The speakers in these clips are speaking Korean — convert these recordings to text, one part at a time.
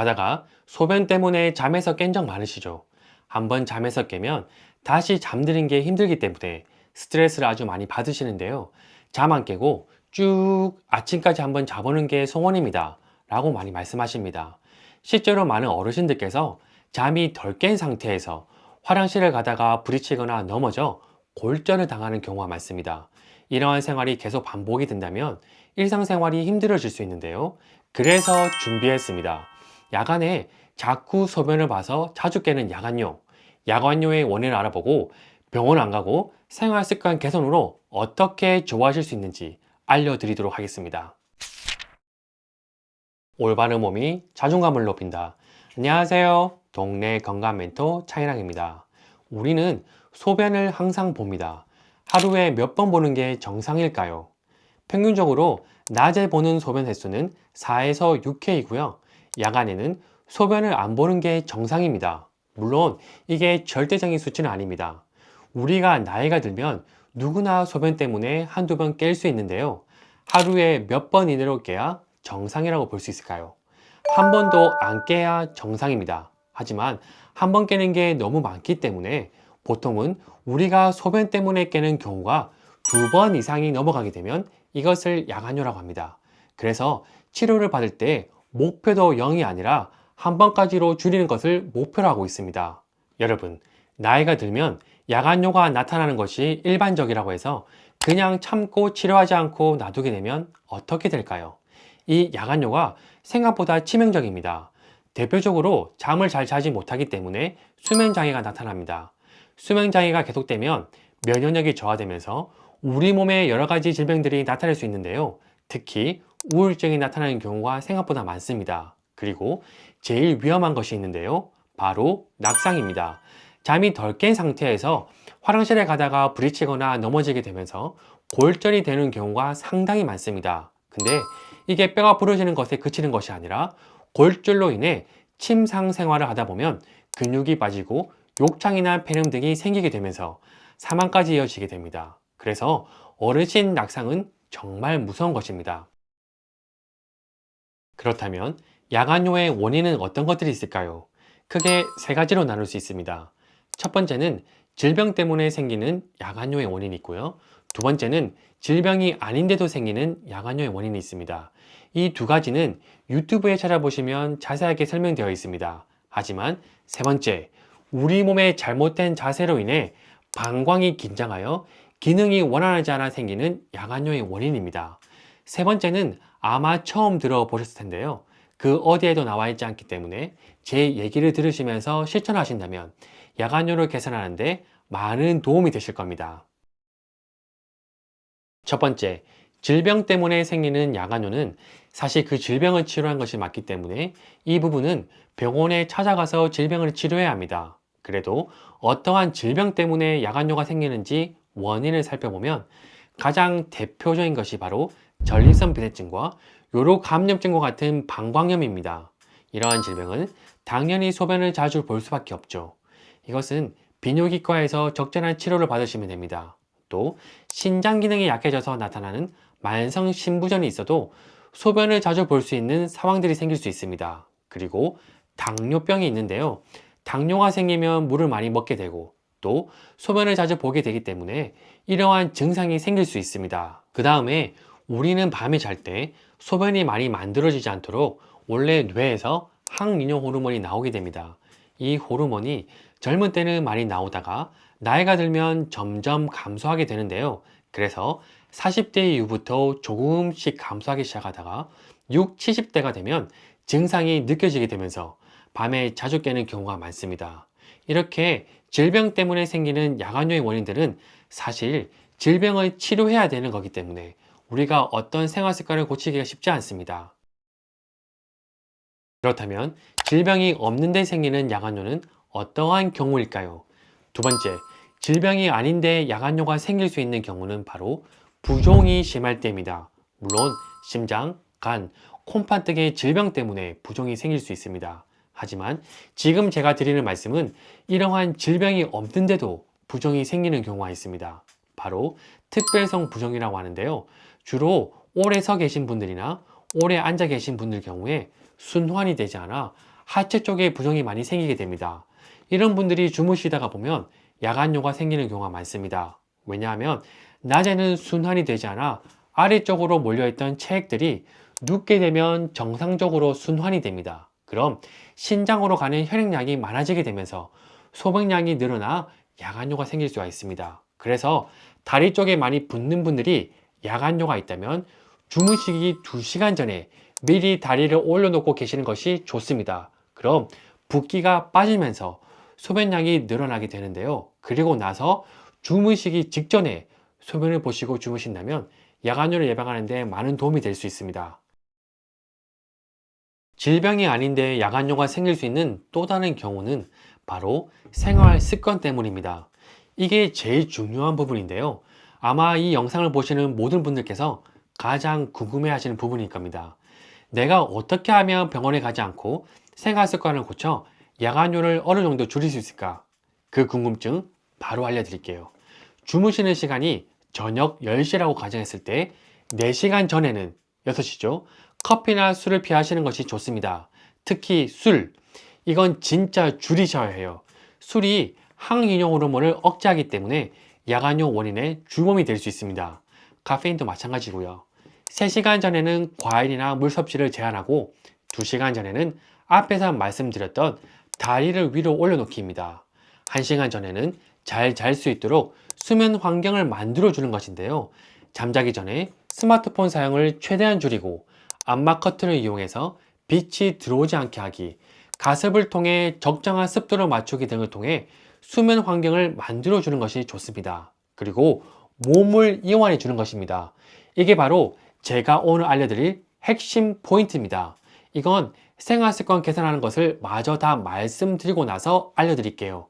자다가 소변 때문에 잠에서 깬 적 많으시죠? 한번 잠에서 깨면 다시 잠드는 게 힘들기 때문에 스트레스를 아주 많이 받으시는데요. 잠 안 깨고 쭉 아침까지 한번 자보는 게 소원입니다. 라고 많이 말씀하십니다. 실제로 많은 어르신들께서 잠이 덜 깬 상태에서 화장실을 가다가 부딪히거나 넘어져 골절을 당하는 경우가 많습니다. 이러한 생활이 계속 반복이 된다면 일상생활이 힘들어질 수 있는데요. 그래서 준비했습니다. 야간에 자꾸 소변을 봐서 자주 깨는 야간뇨, 야간뇨의 원인을 알아보고 병원 안 가고 생활 습관 개선으로 어떻게 좋아하실 수 있는지 알려드리도록 하겠습니다. 올바른 몸이 자존감을 높인다. 안녕하세요. 동네 건강 멘토 차이랑입니다. 우리는 소변을 항상 봅니다. 하루에 몇 번 보는 게 정상일까요? 평균적으로 낮에 보는 소변 횟수는 4에서 6회이고요. 야간에는 소변을 안 보는 게 정상입니다. 물론 이게 절대적인 수치는 아닙니다. 우리가 나이가 들면 누구나 소변 때문에 한두 번 깰 수 있는데요. 하루에 몇 번 이내로 깨야 정상이라고 볼 수 있을까요? 한 번도 안 깨야 정상입니다. 하지만 한 번 깨는 게 너무 많기 때문에 보통은 우리가 소변 때문에 깨는 경우가 2번 이상이 넘어가게 되면 이것을 야간뇨라고 합니다. 그래서 치료를 받을 때 목표도 0이 아니라 한 번까지로 줄이는 것을 목표로 하고 있습니다. 여러분, 나이가 들면 야간뇨가 나타나는 것이 일반적이라고 해서 그냥 참고 치료하지 않고 놔두게 되면 어떻게 될까요? 이 야간뇨가 생각보다 치명적입니다. 대표적으로 잠을 잘 자지 못하기 때문에 수면장애가 나타납니다. 수면장애가 계속되면 면역력이 저하되면서 우리 몸에 여러 가지 질병들이 나타날 수 있는데요. 특히 우울증이 나타나는 경우가 생각보다 많습니다. 그리고 제일 위험한 것이 있는데요. 바로 낙상입니다. 잠이 덜 깬 상태에서 화장실에 가다가 부딪히거나 넘어지게 되면서 골절이 되는 경우가 상당히 많습니다. 근데 이게 뼈가 부러지는 것에 그치는 것이 아니라 골절로 인해 침상 생활을 하다 보면 근육이 빠지고 욕창이나 폐렴 등이 생기게 되면서 사망까지 이어지게 됩니다. 그래서 어르신 낙상은 정말 무서운 것입니다. 그렇다면 야간뇨의 원인은 어떤 것들이 있을까요? 크게 세 가지로 나눌 수 있습니다. 첫 번째는 질병 때문에 생기는 야간뇨의 원인이 있고요. 두 번째는 질병이 아닌데도 생기는 야간뇨의 원인이 있습니다. 이 두 가지는 유튜브에 찾아보시면 자세하게 설명되어 있습니다. 하지만 세 번째, 우리 몸의 잘못된 자세로 인해 방광이 긴장하여 기능이 원활하지 않아 생기는 야간뇨의 원인입니다. 세 번째는 아마 처음 들어보셨을 텐데요. 그 어디에도 나와 있지 않기 때문에 제 얘기를 들으시면서 실천하신다면 야간뇨를 개선하는데 많은 도움이 되실 겁니다. 첫 번째, 질병 때문에 생기는 야간뇨는 사실 그 질병을 치료한 것이 맞기 때문에 이 부분은 병원에 찾아가서 질병을 치료해야 합니다. 그래도 어떠한 질병 때문에 야간뇨가 생기는지 원인을 살펴보면 가장 대표적인 것이 바로 전립선 비대증과 요로 감염증과 같은 방광염입니다. 이러한 질병은 당연히 소변을 자주 볼 수밖에 없죠. 이것은 비뇨기과에서 적절한 치료를 받으시면 됩니다. 또 신장 기능이 약해져서 나타나는 만성 신부전이 있어도 소변을 자주 볼 수 있는 상황들이 생길 수 있습니다. 그리고 당뇨병이 있는데요. 당뇨가 생기면 물을 많이 먹게 되고 또 소변을 자주 보게 되기 때문에 이러한 증상이 생길 수 있습니다. 그 다음에 우리는 밤에 잘 때 소변이 많이 만들어지지 않도록 원래 뇌에서 항리뇨 호르몬이 나오게 됩니다. 이 호르몬이 젊은 때는 많이 나오다가 나이가 들면 점점 감소하게 되는데요. 그래서 40대 이후부터 조금씩 감소하기 시작하다가 6, 70대가 되면 증상이 느껴지게 되면서 밤에 자주 깨는 경우가 많습니다. 이렇게 질병 때문에 생기는 야간뇨의 원인들은 사실 질병을 치료해야 되는 거기 때문에 우리가 어떤 생활 습관을 고치기가 쉽지 않습니다. 그렇다면 질병이 없는데 생기는 야간뇨는 어떠한 경우일까요? 두 번째, 질병이 아닌데 야간뇨가 생길 수 있는 경우는 바로 부종이 심할 때입니다. 물론 심장, 간, 콩팥 등의 질병 때문에 부종이 생길 수 있습니다. 하지만 지금 제가 드리는 말씀은 이러한 질병이 없는데도 부종이 생기는 경우가 있습니다. 바로 특별성 부종이라고 하는데요. 주로 오래 서 계신 분들이나 오래 앉아 계신 분들 경우에 순환이 되지 않아 하체 쪽에 부종이 많이 생기게 됩니다. 이런 분들이 주무시다가 보면 야간뇨가 생기는 경우가 많습니다. 왜냐하면 낮에는 순환이 되지 않아 아래쪽으로 몰려있던 체액들이 눕게 되면 정상적으로 순환이 됩니다. 그럼 신장으로 가는 혈액량이 많아지게 되면서 소변량이 늘어나 야간뇨가 생길 수가 있습니다. 그래서 다리 쪽에 많이 붓는 분들이 야간뇨가 있다면 주무시기 2시간 전에 미리 다리를 올려놓고 계시는 것이 좋습니다. 그럼 붓기가 빠지면서 소변량이 늘어나게 되는데요. 그리고 나서 주무시기 직전에 소변을 보시고 주무신다면 야간뇨를 예방하는 데 많은 도움이 될 수 있습니다. 질병이 아닌데 야간뇨가 생길 수 있는 또 다른 경우는 바로 생활 습관 때문입니다. 이게 제일 중요한 부분인데요. 아마 이 영상을 보시는 모든 분들께서 가장 궁금해 하시는 부분일 겁니다. 내가 어떻게 하면 병원에 가지 않고 생활 습관을 고쳐 야간뇨를 어느 정도 줄일 수 있을까? 그 궁금증 바로 알려드릴게요. 주무시는 시간이 저녁 10시라고 가정했을 때 4시간 전에는 6시죠. 커피나 술을 피하시는 것이 좋습니다. 특히 술. 이건 진짜 줄이셔야 해요. 술이 항이뇨 호르몬을 억제하기 때문에 야간뇨 원인의 주범이 될 수 있습니다. 카페인도 마찬가지고요. 3시간 전에는 과일이나 물 섭취를 제한하고 2시간 전에는 앞에서 말씀드렸던 다리를 위로 올려놓기입니다. 1시간 전에는 잘 잘 수 있도록 수면 환경을 만들어 주는 것인데요. 잠자기 전에 스마트폰 사용을 최대한 줄이고 암막 커튼을 이용해서 빛이 들어오지 않게 하기, 가습을 통해 적정한 습도를 맞추기 등을 통해 수면 환경을 만들어 주는 것이 좋습니다. 그리고 몸을 이완해 주는 것입니다. 이게 바로 제가 오늘 알려드릴 핵심 포인트입니다. 이건 생활습관 개선하는 것을 마저 다 말씀드리고 나서 알려드릴게요.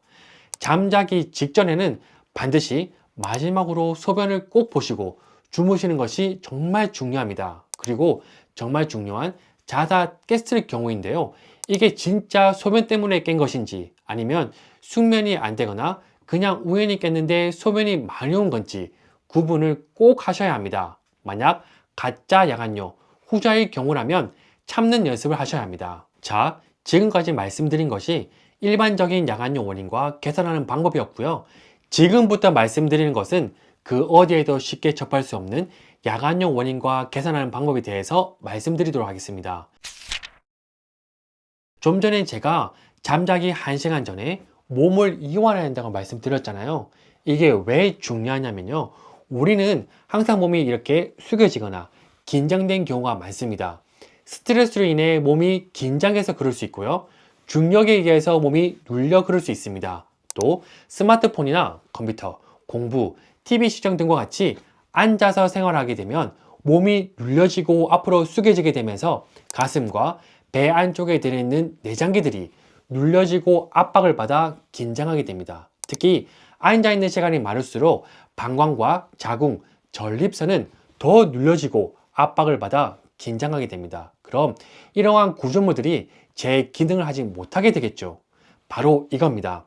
잠자기 직전에는 반드시 마지막으로 소변을 꼭 보시고 주무시는 것이 정말 중요합니다. 그리고 정말 중요한 자다 깼을 경우인데요. 이게 진짜 소변 때문에 깬 것인지 아니면 숙면이 안 되거나 그냥 우연히 깼는데 소변이 많이 온 건지 구분을 꼭 하셔야 합니다. 만약 가짜 야간뇨, 후자의 경우라면 참는 연습을 하셔야 합니다. 자, 지금까지 말씀드린 것이 일반적인 야간뇨 원인과 개선하는 방법이었고요. 지금부터 말씀드리는 것은 그 어디에도 쉽게 접할 수 없는 야간뇨 원인과 개선하는 방법에 대해서 말씀드리도록 하겠습니다. 좀 전에 제가 잠자기 1시간 전에 몸을 이완해야 한다고 말씀드렸잖아요. 이게 왜 중요하냐면요. 우리는 항상 몸이 이렇게 숙여지거나 긴장된 경우가 많습니다. 스트레스로 인해 몸이 긴장해서 그럴 수 있고요. 중력에 의해서 몸이 눌려 그럴 수 있습니다. 또 스마트폰이나 컴퓨터, 공부, TV 시청 등과 같이 앉아서 생활하게 되면 몸이 눌려지고 앞으로 숙여지게 되면서 가슴과 배 안쪽에 들어있는 내장기들이 눌려지고 압박을 받아 긴장하게 됩니다. 특히 앉아있는 시간이 많을수록 방광과 자궁, 전립선은 더 눌려지고 압박을 받아 긴장하게 됩니다. 그럼 이러한 구조물들이 제 기능을 하지 못하게 되겠죠. 바로 이겁니다.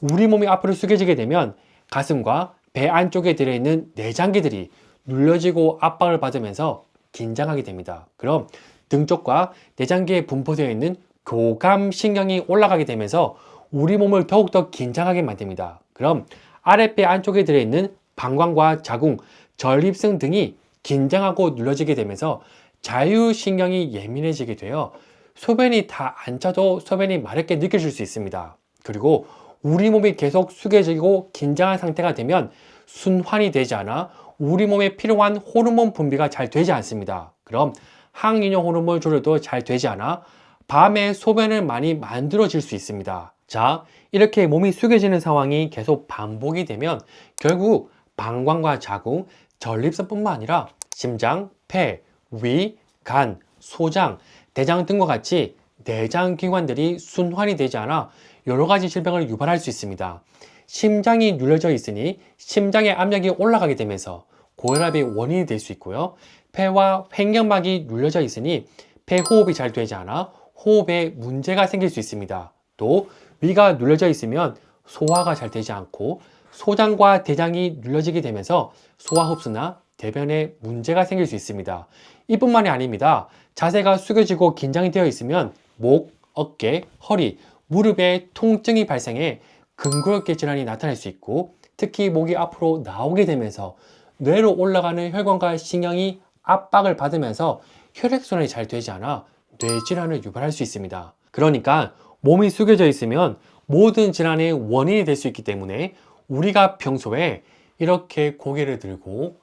우리 몸이 앞으로 숙여지게 되면 가슴과 배 안쪽에 들어있는 내장기들이 눌려지고 압박을 받으면서 긴장하게 됩니다. 그럼 등 쪽과 내장기에 분포되어 있는 교감신경이 올라가게 되면서 우리 몸을 더욱더 긴장하게 만듭니다. 그럼 아랫배 안쪽에 들어있는 방광과 자궁, 전립선 등이 긴장하고 눌러지게 되면서 자율신경이 예민해지게 되어 소변이 다 안 차도 소변이 마렵게 느껴질 수 있습니다. 그리고 우리 몸이 계속 숙여지고 긴장한 상태가 되면 순환이 되지 않아 우리 몸에 필요한 호르몬 분비가 잘 되지 않습니다. 그럼 항이뇨 호르몬 조절도 잘 되지 않아 밤에 소변을 많이 만들어질 수 있습니다. 자, 이렇게 몸이 숙여지는 상황이 계속 반복이 되면 결국 방광과 자궁, 전립선뿐만 아니라 심장, 폐, 위, 간, 소장, 대장 등과 같이 내장기관들이 순환이 되지 않아 여러 가지 질병을 유발할 수 있습니다. 심장이 눌려져 있으니 심장의 압력이 올라가게 되면서 고혈압의 원인이 될 수 있고요. 폐와 횡격막이 눌려져 있으니 폐호흡이 잘 되지 않아 호흡에 문제가 생길 수 있습니다. 또 위가 눌려져 있으면 소화가 잘 되지 않고 소장과 대장이 눌려지게 되면서 소화 흡수나 대변에 문제가 생길 수 있습니다. 이뿐만이 아닙니다. 자세가 숙여지고 긴장이 되어 있으면 목, 어깨, 허리, 무릎에 통증이 발생해 근골격 질환이 나타날 수 있고, 특히 목이 앞으로 나오게 되면서 뇌로 올라가는 혈관과 신경이 압박을 받으면서 혈액순환이 잘 되지 않아 뇌질환을 유발할 수 있습니다. 그러니까 몸이 숙여져 있으면 모든 질환의 원인이 될 수 있기 때문에 우리가 평소에 이렇게 고개를 들고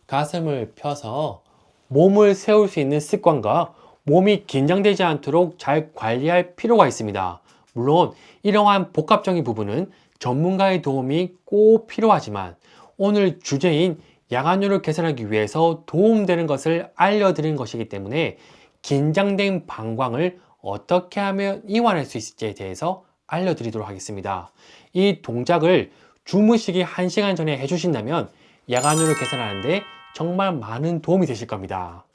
가슴을 펴서 몸을 세울 수 있는 습관과 몸이 긴장되지 않도록 잘 관리할 필요가 있습니다. 물론 이러한 복합적인 부분은 전문가의 도움이 꼭 필요하지만, 오늘 주제인 야간율을 개선하기 위해서 도움되는 것을 알려드리는 것이기 때문에 긴장된 방광을 어떻게 하면 이완할 수 있을지에 대해서 알려드리도록 하겠습니다. 이 동작을 주무시기 1시간 전에 해주신다면 야간율을 개선하는데 정말 많은 도움이 되실 겁니다.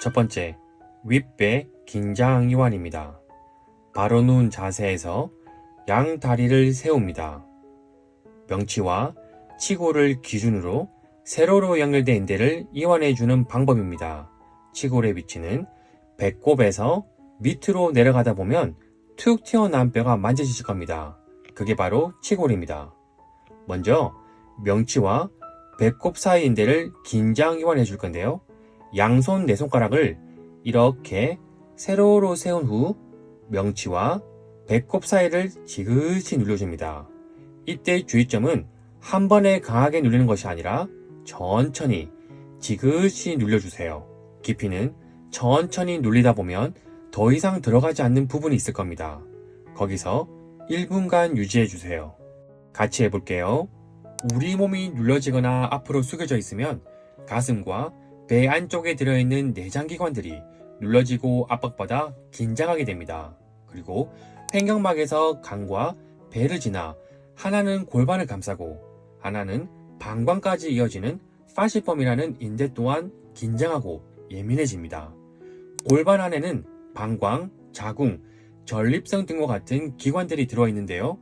첫 번째, 윗배 긴장 이완입니다. 바로 누운 자세에서 양 다리를 세웁니다. 명치와 치골을 기준으로 세로로 연결된 인대를 이완해주는 방법입니다. 치골의 위치는 배꼽에서 밑으로 내려가다 보면 툭 튀어나온 뼈가 만져지실 겁니다. 그게 바로 치골입니다. 먼저 명치와 배꼽 사이 인대를 긴장 이완해 줄 건데요. 양손 네 손가락을 이렇게 세로로 세운 후 명치와 배꼽 사이를 지그시 눌러줍니다. 이때 주의점은 한 번에 강하게 누르는 것이 아니라 천천히 지그시 눌러주세요. 깊이는 천천히 눌리다 보면 더 이상 들어가지 않는 부분이 있을 겁니다. 거기서 1분간 유지해주세요. 같이 해볼게요. 우리 몸이 눌러지거나 앞으로 숙여져 있으면 가슴과 배 안쪽에 들어있는 내장기관들이 눌러지고 압박받아 긴장하게 됩니다. 그리고 횡격막에서 간과 배를 지나 하나는 골반을 감싸고 하나는 방광까지 이어지는 파시펌이라는 인대 또한 긴장하고 예민해집니다. 골반 안에는 방광, 자궁, 전립선 등과 같은 기관들이 들어있는데요.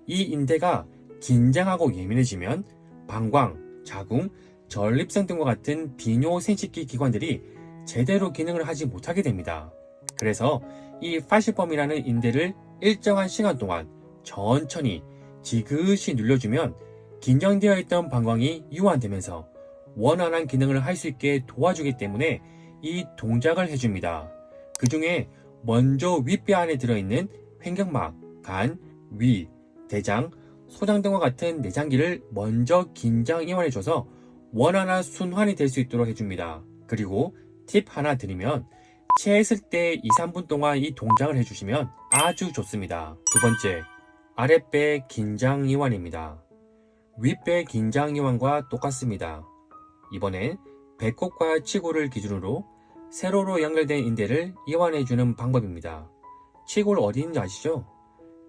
이 인대가 긴장하고 예민해지면 방광, 자궁, 전립선 등과 같은 비뇨 생식기 기관들이 제대로 기능을 하지 못하게 됩니다. 그래서 이 파시펌이라는 인대를 일정한 시간 동안 천천히 지그시 눌러주면 긴장되어 있던 방광이 이완되면서 원활한 기능을 할 수 있게 도와주기 때문에 이 동작을 해줍니다. 그 중에 먼저 윗배 안에 들어있는 횡격막, 간, 위, 대장, 소장 등과 같은 내장기를 먼저 긴장 이완해줘서 원활한 순환이 될 수 있도록 해줍니다. 그리고 팁 하나 드리면, 체했을 때 2-3분 동안 이 동작을 해주시면 아주 좋습니다. 두 번째, 아랫배 긴장 이완입니다. 윗배 긴장 이완과 똑같습니다. 이번엔 배꼽과 치골을 기준으로 세로로 연결된 인대를 이완해주는 방법입니다. 치골 어디 있는지 아시죠?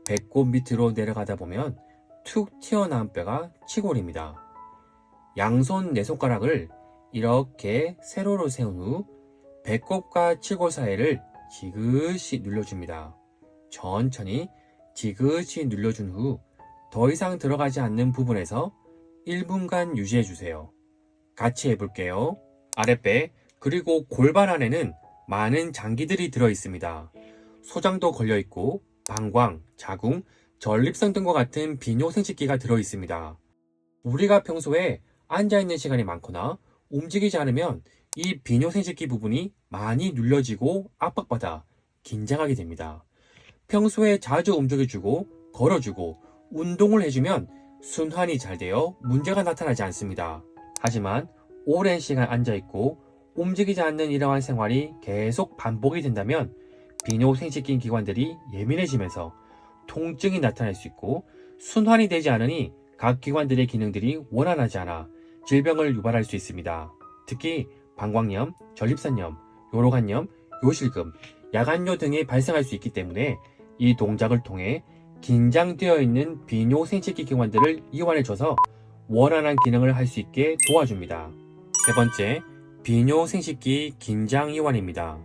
배꼽 밑으로 내려가다 보면 툭 튀어나온 뼈가 치골입니다. 양손 네 손가락을 이렇게 세로로 세운 후 배꼽과 치골 사이를 지그시 눌러줍니다. 천천히 지그시 눌러준 후 더 이상 들어가지 않는 부분에서 1분간 유지해주세요. 같이 해볼게요. 아랫배 그리고 골반 안에는 많은 장기들이 들어있습니다. 소장도 걸려있고 방광, 자궁, 전립선 등과 같은 비뇨 생식기가 들어있습니다. 우리가 평소에 앉아있는 시간이 많거나 움직이지 않으면 이 비뇨 생식기 부분이 많이 눌려지고 압박받아 긴장하게 됩니다. 평소에 자주 움직여주고 걸어주고 운동을 해주면 순환이 잘 되어 문제가 나타나지 않습니다. 하지만 오랜 시간 앉아있고 움직이지 않는 이러한 생활이 계속 반복이 된다면 비뇨 생식기 기관들이 예민해지면서 통증이 나타날 수 있고 순환이 되지 않으니 각 기관들의 기능들이 원활하지 않아 질병을 유발할 수 있습니다. 특히 방광염, 전립선염, 요로간염, 요실금, 야간뇨 등이 발생할 수 있기 때문에 이 동작을 통해 긴장되어 있는 비뇨 생식기 기관들을 이완해줘서 원활한 기능을 할 수 있게 도와줍니다. 세 번째, 비뇨 생식기 긴장 이완입니다.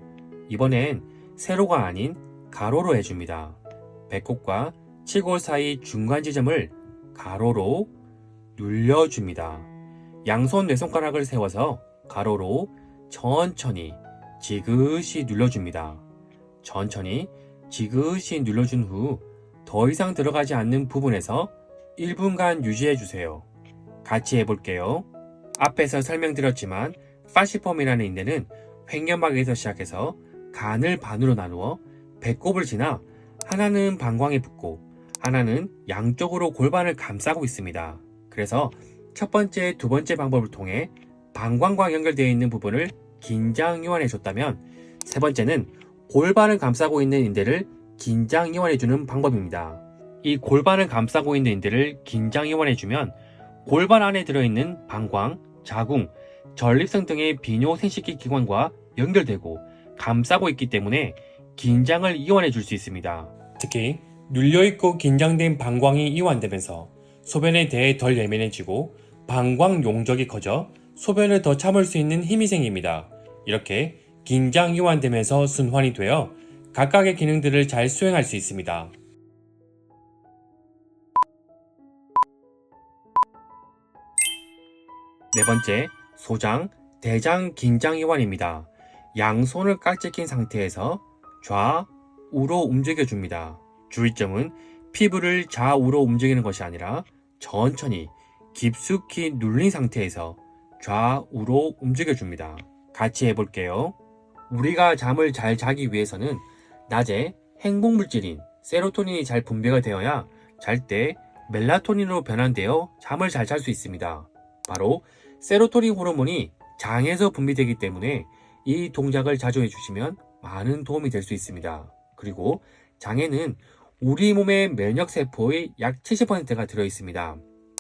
이번엔 세로가 아닌 가로로 해줍니다. 배꼽과 치골 사이 중간 지점을 가로로 눌려줍니다. 양손 네 손가락을 세워서 가로로 천천히 지그시 눌러줍니다. 천천히 지그시 눌러준 후 더 이상 들어가지 않는 부분에서 1분간 유지해주세요. 같이 해볼게요. 앞에서 설명드렸지만 파시펌이라는 인대는 횡격막에서 시작해서 간을 반으로 나누어 배꼽을 지나 하나는 방광에 붙고 하나는 양쪽으로 골반을 감싸고 있습니다. 그래서 첫 번째, 두 번째 방법을 통해 방광과 연결되어 있는 부분을 긴장 이완해줬다면 세 번째는 골반을 감싸고 있는 인대를 긴장 이완해주는 방법입니다. 이 골반을 감싸고 있는 인대를 긴장 이완해주면 골반 안에 들어있는 방광, 자궁, 전립선 등의 비뇨 생식기 기관과 연결되고 감싸고 있기 때문에 긴장을 이완해 줄 수 있습니다. 특히 눌려있고 긴장된 방광이 이완되면서 소변에 대해 덜 예민해지고 방광 용적이 커져 소변을 더 참을 수 있는 힘이 생깁니다. 이렇게 긴장 이완되면서 순환이 되어 각각의 기능들을 잘 수행할 수 있습니다. 네 번째, 소장, 대장 긴장 이완입니다. 양손을 깍지 낀 상태에서 좌우로 움직여줍니다. 주의점은 피부를 좌우로 움직이는 것이 아니라 천천히 깊숙이 눌린 상태에서 좌우로 움직여줍니다. 같이 해볼게요. 우리가 잠을 잘 자기 위해서는 낮에 행복물질인 세로토닌이 잘 분비가 되어야 잘 때 멜라토닌으로 변환되어 잠을 잘 잘 수 있습니다. 바로 세로토닌 호르몬이 장에서 분비되기 때문에 이 동작을 자주 해주시면 많은 도움이 될 수 있습니다. 그리고 장에는 우리 몸의 면역세포의 약 70%가 들어있습니다.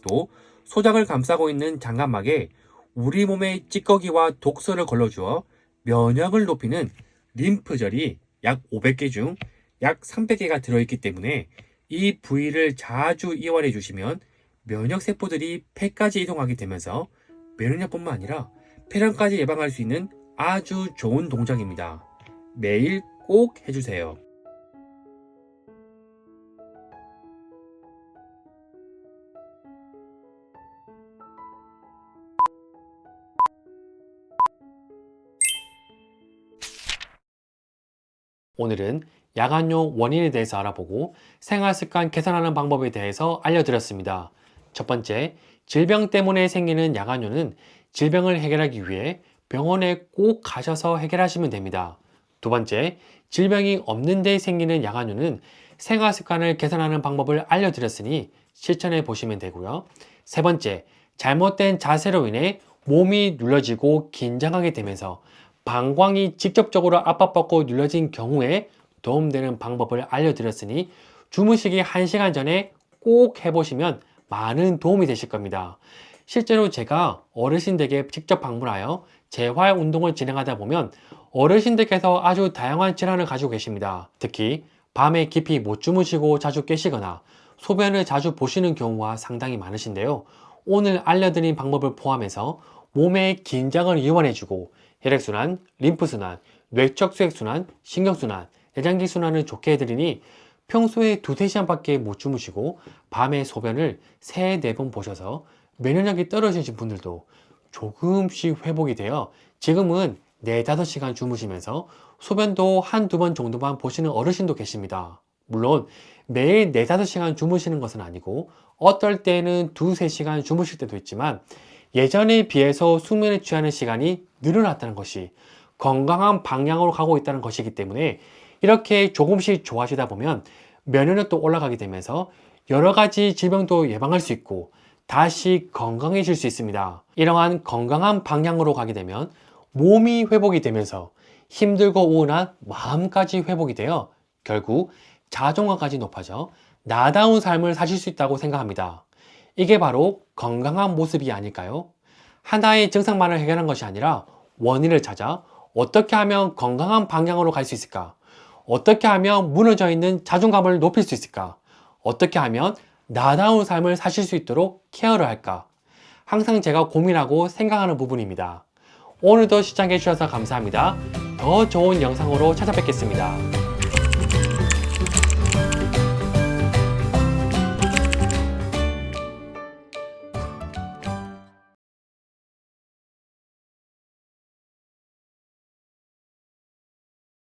또 소장을 감싸고 있는 장간막에 우리 몸의 찌꺼기와 독소를 걸러주어 면역을 높이는 림프절이 약 500개 중 약 300개가 들어있기 때문에 이 부위를 자주 이완해 주시면 면역세포들이 폐까지 이동하게 되면서 면역뿐만 아니라 폐렴까지 예방할 수 있는 아주 좋은 동작입니다. 매일 꼭 해주세요. 오늘은 야간요 원인에 대해서 알아보고 생활습관 개선하는 방법에 대해서 알려드렸습니다. 첫 번째, 질병 때문에 생기는 야간요는 질병을 해결하기 위해 병원에 꼭 가셔서 해결하시면 됩니다. 두 번째, 질병이 없는데 생기는 야간요는 생활습관을 개선하는 방법을 알려드렸으니 실천해 보시면 되고요. 세 번째, 잘못된 자세로 인해 몸이 눌러지고 긴장하게 되면서 방광이 직접적으로 압박받고 눌러진 경우에 도움되는 방법을 알려드렸으니 주무시기 1시간 전에 꼭 해보시면 많은 도움이 되실 겁니다. 실제로 제가 어르신들에게 직접 방문하여 재활 운동을 진행하다 보면 어르신들께서 아주 다양한 질환을 가지고 계십니다. 특히 밤에 깊이 못 주무시고 자주 깨시거나 소변을 자주 보시는 경우가 상당히 많으신데요. 오늘 알려드린 방법을 포함해서 몸의 긴장을 이완해주고 혈액순환, 림프순환, 뇌척수액순환, 신경순환, 내장기순환을 좋게 해드리니 평소에 2~3시간밖에 못 주무시고 밤에 소변을 3~4번 보셔서 면역력이 떨어지신 분들도 조금씩 회복이 되어 지금은 4~5시간 주무시면서 소변도 1~2번 정도만 보시는 어르신도 계십니다. 물론 매일 4~5시간 주무시는 것은 아니고 어떨 때는 2~3시간 주무실 때도 있지만 예전에 비해서 수면에 취하는 시간이 늘어났다는 것이 건강한 방향으로 가고 있다는 것이기 때문에 이렇게 조금씩 좋아지다 보면 면역력도 올라가게 되면서 여러 가지 질병도 예방할 수 있고 다시 건강해질 수 있습니다. 이러한 건강한 방향으로 가게 되면 몸이 회복이 되면서 힘들고 우울한 마음까지 회복이 되어 결국 자존감까지 높아져 나다운 삶을 사실 수 있다고 생각합니다. 이게 바로 건강한 모습이 아닐까요? 하나의 증상만을 해결한 것이 아니라 원인을 찾아 어떻게 하면 건강한 방향으로 갈 수 있을까? 어떻게 하면 무너져 있는 자존감을 높일 수 있을까? 어떻게 하면 나다운 삶을 사실 수 있도록 케어를 할까? 항상 제가 고민하고 생각하는 부분입니다. 오늘도 시청해 주셔서 감사합니다. 더 좋은 영상으로 찾아뵙겠습니다.